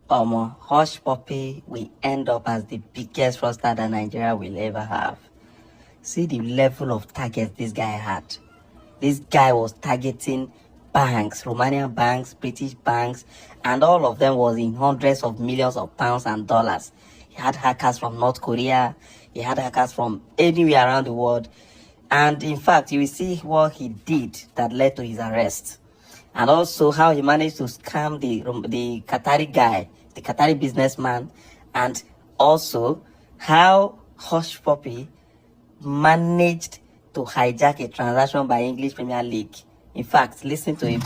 Hush Puppy will end up as the biggest fraudster that Nigeria will ever have. See the level of targets this guy had. This guy was targeting banks, Romanian banks, British banks, and all of them was in hundreds of millions of pounds and dollars. He had hackers from North Korea. He had hackers from anywhere around the world. And in fact, you will see what he did that led to his arrest. And also how he managed to scam the Qatari guy, the Qatari businessman. And also how Hush Puppy managed to hijack a transaction by English Premier League. In fact, listen to him.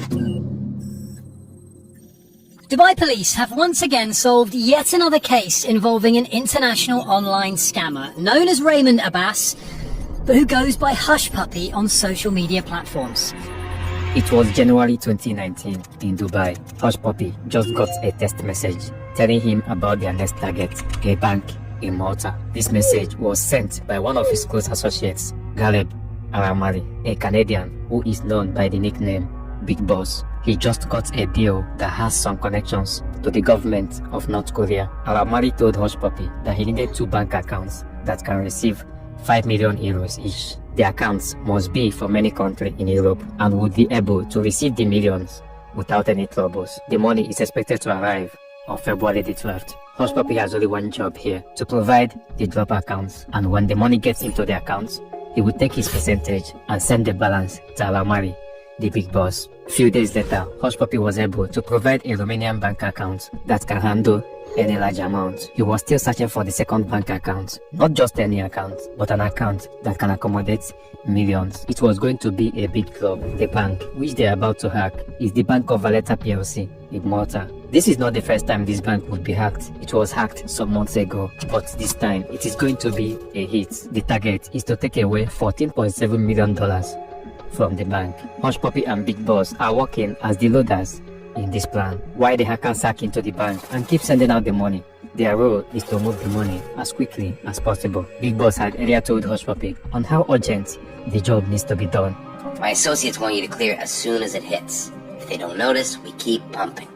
Dubai police have once again solved yet another case involving an international online scammer known as Raymond Abbas, but who goes by Hush Puppy on social media platforms. It was January 2019 in Dubai. Hush Puppy just got a text message telling him about their next target, a bank in Malta. This message was sent by one of his close associates, Galeb Aramali, a Canadian who is known by the nickname Big Boss. He just got a deal that has some connections to the government of North Korea. Aramali told Hush Puppy that he needed 2 bank accounts that can receive 5 million euros each. The accounts must be from any country in Europe and would be able to receive the millions without any troubles. The money is expected to arrive on February the 12th. Hush Puppy has only one job here, to provide the drop accounts, and when the money gets into the accounts, he will take his percentage and send the balance to Alamari, the big boss. Few days later, Hush Puppy was able to provide a Romanian bank account that can handle any large amount. He was still searching for the second bank account, not just any account, but an account that can accommodate millions. It was going to be a big club. The bank, which they are about to hack, is the Bank of Valletta PLC in Malta. This is not the first time this bank would be hacked. It was hacked some months ago, but this time it is going to be a hit. The target is to take away $14.7 million from the bank. Hush Puppy and Big Boss are working as the loaders in this plan, while the hackers hack into the bank and keep sending out the money. Their role is to move the money as quickly as possible. Big Boss had earlier told Hush Puppy on how urgent the job needs to be done. My associates want you to clear it as soon as it hits. If they don't notice, we keep pumping.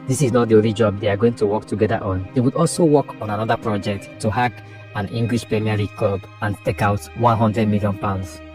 This is not the only job they are going to work together on. They would also work on another project to hack an English Premier League club and take out £100 million.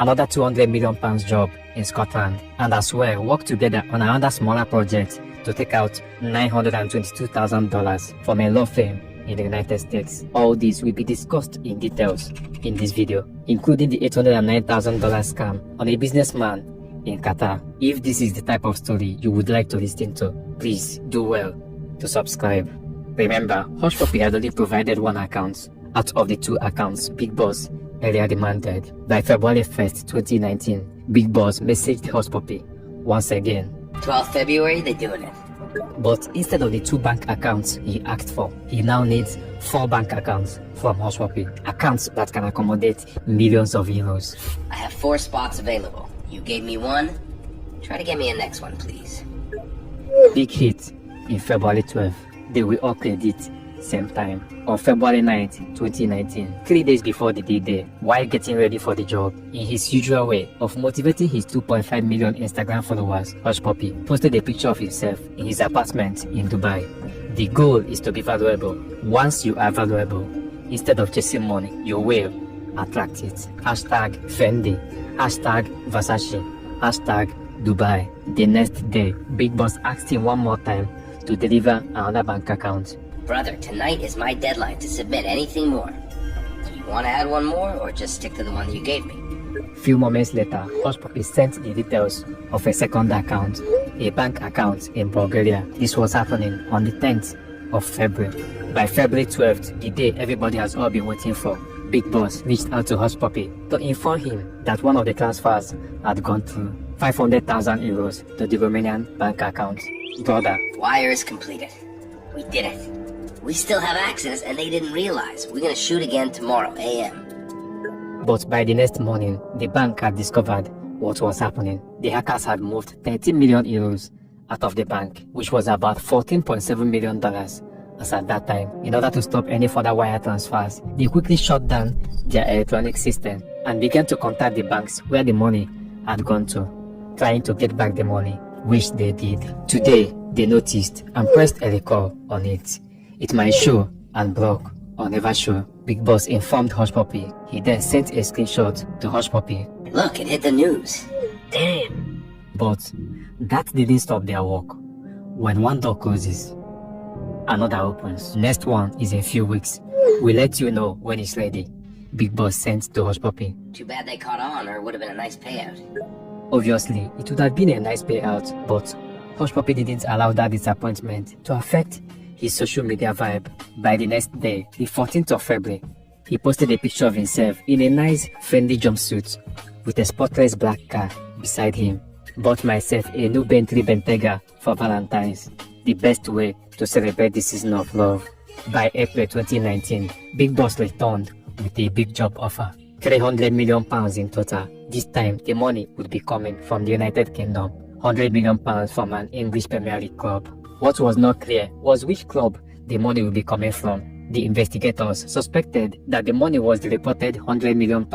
Another £200 million job in Scotland, and as well work together on another smaller project to take out $922,000 from a law firm in the United States. All this will be discussed in details in this video, including the $809,000 scam on a businessman in Qatar. If this is the type of story you would like to listen to, please do well to subscribe. Remember, Hush Puppy had only provided one account out of the 2 accounts Big Boss earlier demanded. By February 1st, 2019, Big Boss messaged Hush Puppy once again. 12th February, they're doing it. But instead of the 2 bank accounts he asked for, he now needs 4 bank accounts from Hush Puppy. Accounts that can accommodate millions of euros. I have 4 spots available. You gave me 1. Try to get me a next one, please. Big hit in February 12th. They will all credit same time. On February 9th, 2019, 3 days before the D-Day, while getting ready for the job, in his usual way of motivating his 2.5 million Instagram followers, Hush Puppy posted a picture of himself in his apartment in Dubai. The goal is to be valuable. Once you are valuable, instead of chasing money, you will attract it. Hashtag Fendi, hashtag Versace, hashtag Dubai. The next day, Big Boss asked him one more time to deliver another bank account. Brother, tonight is my deadline to submit anything more. Do you want to add one more, or just stick to the one that you gave me? Few moments later, Hush Puppy sent the details of a second account, a bank account in Bulgaria. This was happening on the 10th of February. By February 12th, the day everybody has all been waiting for, Big Boss reached out to Hush Puppy to inform him that one of the transfers had gone through, 500,000 euros to the Romanian bank account. Brother, wire is completed. We did it. We still have access and they didn't realize. We're gonna shoot again tomorrow AM. But by the next morning, the bank had discovered what was happening. The hackers had moved 30 million euros out of the bank, which was about $14.7 million as at that time. In order to stop any further wire transfers, they quickly shut down their electronic system and began to contact the banks where the money had gone to, trying to get back the money, which they did. Today, They noticed and pressed a recall on it. It might show and block or never show. Big Boss informed Hush Puppy. He then sent a screenshot to Hush Puppy. Look, it hit the news. Damn! But that didn't stop their work. When one door closes, another opens. Next one is in a few weeks. We'll let you know when it's ready. Big Boss sent to Hush Puppy. Too bad they caught on, or it would have been a nice payout. Obviously, it would have been a nice payout, but Hush Puppy didn't allow that disappointment to affect his social media vibe. By the next day, the 14th of February, he posted a picture of himself in a nice, friendly jumpsuit with a spotless black car beside him. Bought myself a new Bentley Bentayga for Valentine's, the best way to celebrate the season of love. By April 2019, Big Boss returned with a big job offer. £300 million in total. This time, the money would be coming from the United Kingdom. £100 million from an English Premier League club. What was not clear was which club the money would be coming from. The investigators suspected that the money was the reported £100 million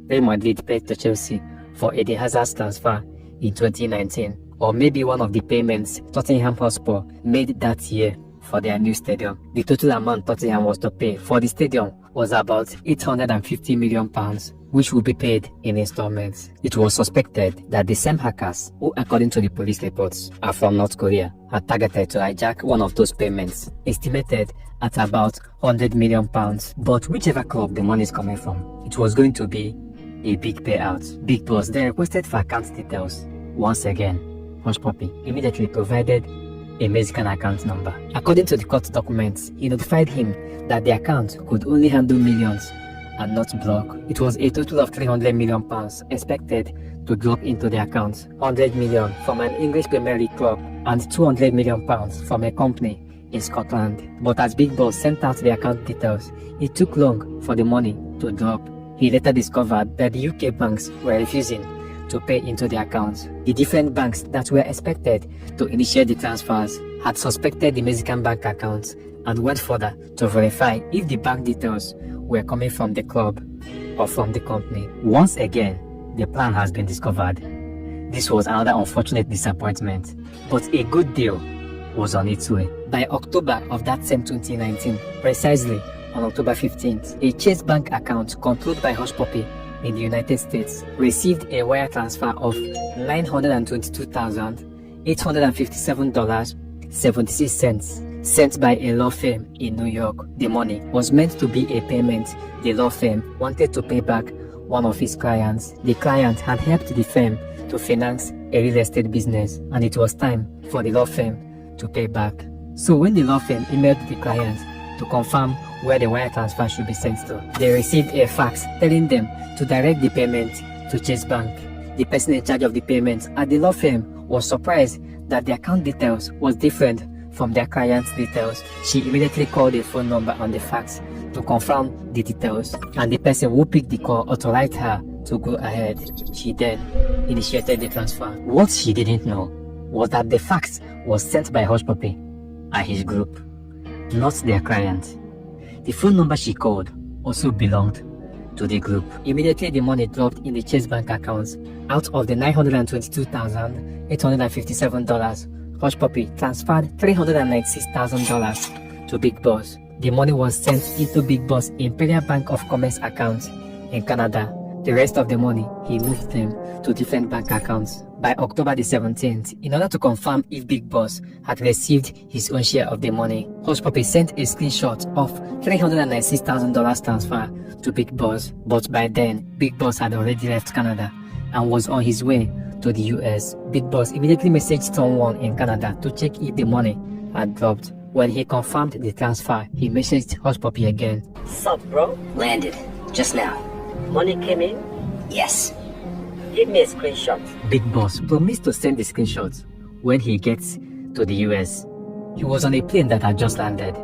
Real Madrid paid to Chelsea for Eden Hazard's transfer in 2019, or maybe one of the payments Tottenham Hotspur made that year for their new stadium. The total amount Tottenham was to pay for the stadium was about £850 million, which will be paid in installments. It was suspected that the same hackers, who according to the police reports are from North Korea, had targeted to hijack one of those payments, estimated at about £100 million. But whichever club the money is coming from, it was going to be a big payout. Big Boss then requested for account details. Once again, Hush Puppy immediately provided a Mexican account number. According to the court documents, he notified him that the account could only handle millions and not block. It was a total of £300 million expected to drop into the account. £100 million from an English Premier League club and £200 million from a company in Scotland. But as Big Boss sent out the account details, it took long for the money to drop. He later discovered that the UK banks were refusing to pay into the accounts. The different banks that were expected to initiate the transfers had suspected the Mexican bank accounts and went further to verify if the bank details were coming from the club or from the company. Once again, the plan has been discovered. This was another unfortunate disappointment, but a good deal was on its way. By October of that same 2019, precisely on October 15th, a Chase Bank account controlled by Hush Puppy in the United States received a wire transfer of $922,857.76 sent by a law firm in New York. The money was meant to be a payment the law firm wanted to pay back one of his clients. The client had helped the firm to finance a real estate business, and it was time for the law firm to pay back. So when the law firm emailed the client to confirm where the wire transfer should be sent to, they received a fax telling them to direct the payment to Chase Bank. The person in charge of the payment at the law firm was surprised that the account details was different from their client's details. She immediately called the phone number on the fax to confirm the details, and the person who picked the call authorized her to go ahead. She then initiated the transfer. What she didn't know was that the fax was sent by Hush Puppy and his group, not their client. The phone number she called also belonged to the group. Immediately the money dropped in the Chase Bank accounts. Out of the $922,857, Hush Puppy transferred $396,000 to Big Boss. The money was sent into Big Boss Imperial Bank of Commerce account in Canada. The rest of the money, he moved them to different bank accounts. By October the 17th, in order to confirm if Big Boss had received his own share of the money, Hush Puppy sent a screenshot of $396,000 transfer to Big Boss. But by then, Big Boss had already left Canada and was on his way to the US. Big Boss immediately messaged someone in Canada to check if the money had dropped. When he confirmed the transfer, he messaged Hush Puppy again. Sup, bro? Landed. Just now. Money came in? Yes. Give me a screenshot. Big Boss promised to send the screenshots when he gets to the US. He was on a plane that had just landed,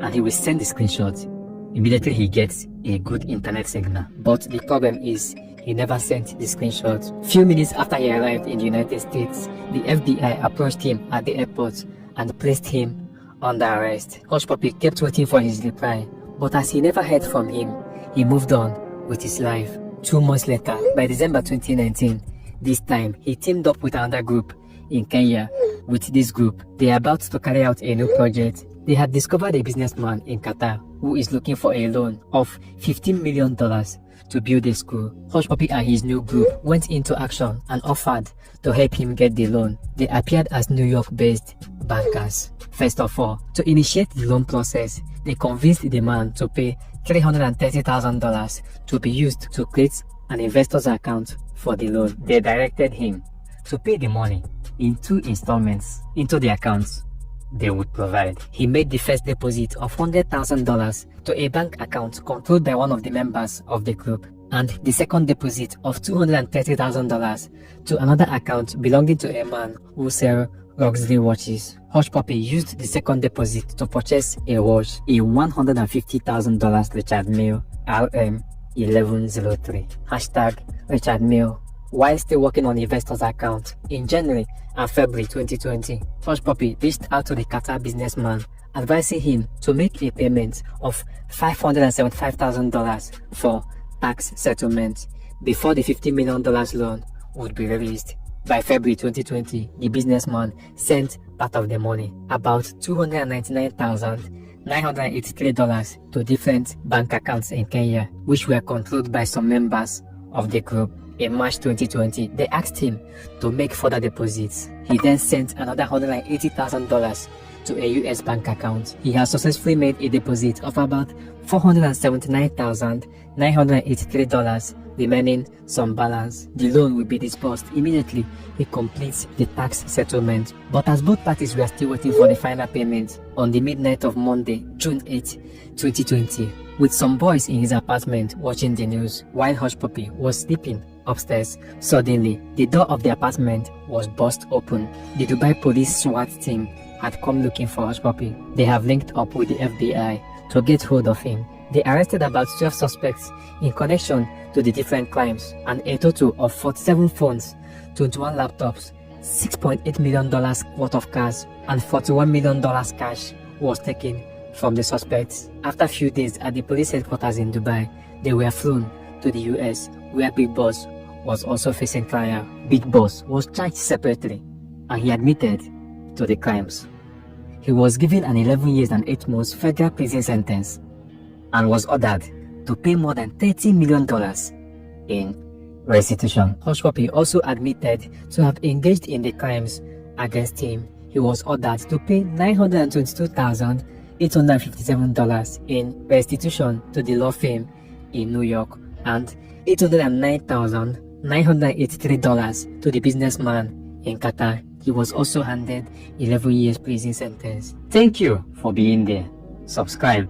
and he will send the screenshots immediately he gets a good internet signal. But the problem is, he never sent the screenshots. Few minutes after he arrived in the United States, the FBI approached him at the airport and placed him under arrest. Hush Puppy kept waiting for his reply, but as he never heard from him, he moved on with his life. 2 months later, by December 2019, this time he teamed up with another group in Kenya With this group, they are about to carry out a new project. They had discovered a businessman in Qatar who is looking for a loan of $15 million to build a school. Hushpuppi and his new group went into action and offered to help him get the loan. They appeared as New York-based bankers. First of all, to initiate the loan process, they convinced the man to pay $330,000 to be used to create an investor's account for the loan. They directed him to pay the money in 2 installments into the accounts they would provide. He made the first deposit of $100,000 to a bank account controlled by one of the members of the group, and the second deposit of $230,000 to another account belonging to a man who sells luxury watches. Hushpuppi used the second deposit to purchase a watch, a $150,000 Richard Mille RM1103, Richard Mille. While still working on the investor's account, in January and February 2020, Hushpuppi reached out to the Qatar businessman, advising him to make a payment of $575,000 for tax settlement before the $50 million loan would be released. By February 2020, the businessman sent part of the money, about $299,983, to different bank accounts in Kenya, which were controlled by some members of the group. In March 2020, they asked him to make further deposits. He then sent another $180,000 to a US bank account. He has successfully made a deposit of about $479,983, remaining some balance. The loan will be disbursed immediately he completes the tax settlement. But as both parties were still waiting for the final payment, on the midnight of Monday, June 8, 2020, with some boys in his apartment watching the news while Hushpuppi was sleeping upstairs, suddenly the door of the apartment was burst open. The Dubai police SWAT team had come looking for Hushpuppi. They have linked up with the FBI to get hold of him. They arrested about 12 suspects in connection to the different crimes, and a total of 47 phones, 21 laptops, $6.8 million worth of cars, and $41 million cash was taken from the suspects. After a few days at the police headquarters in Dubai, they were flown to the US, where Big Boss was also facing trial. Big Boss was charged separately, and he admitted to the crimes. He was given an 11 years and 8 months federal prison sentence and was ordered to pay more than $30 million in restitution. Hushpuppi also admitted to have engaged in the crimes against him. He was ordered to pay $922,857 in restitution to the law firm in New York and $809,983 to the businessman in Qatar. He was also handed 11 years prison sentence. Thank you for being there. Subscribe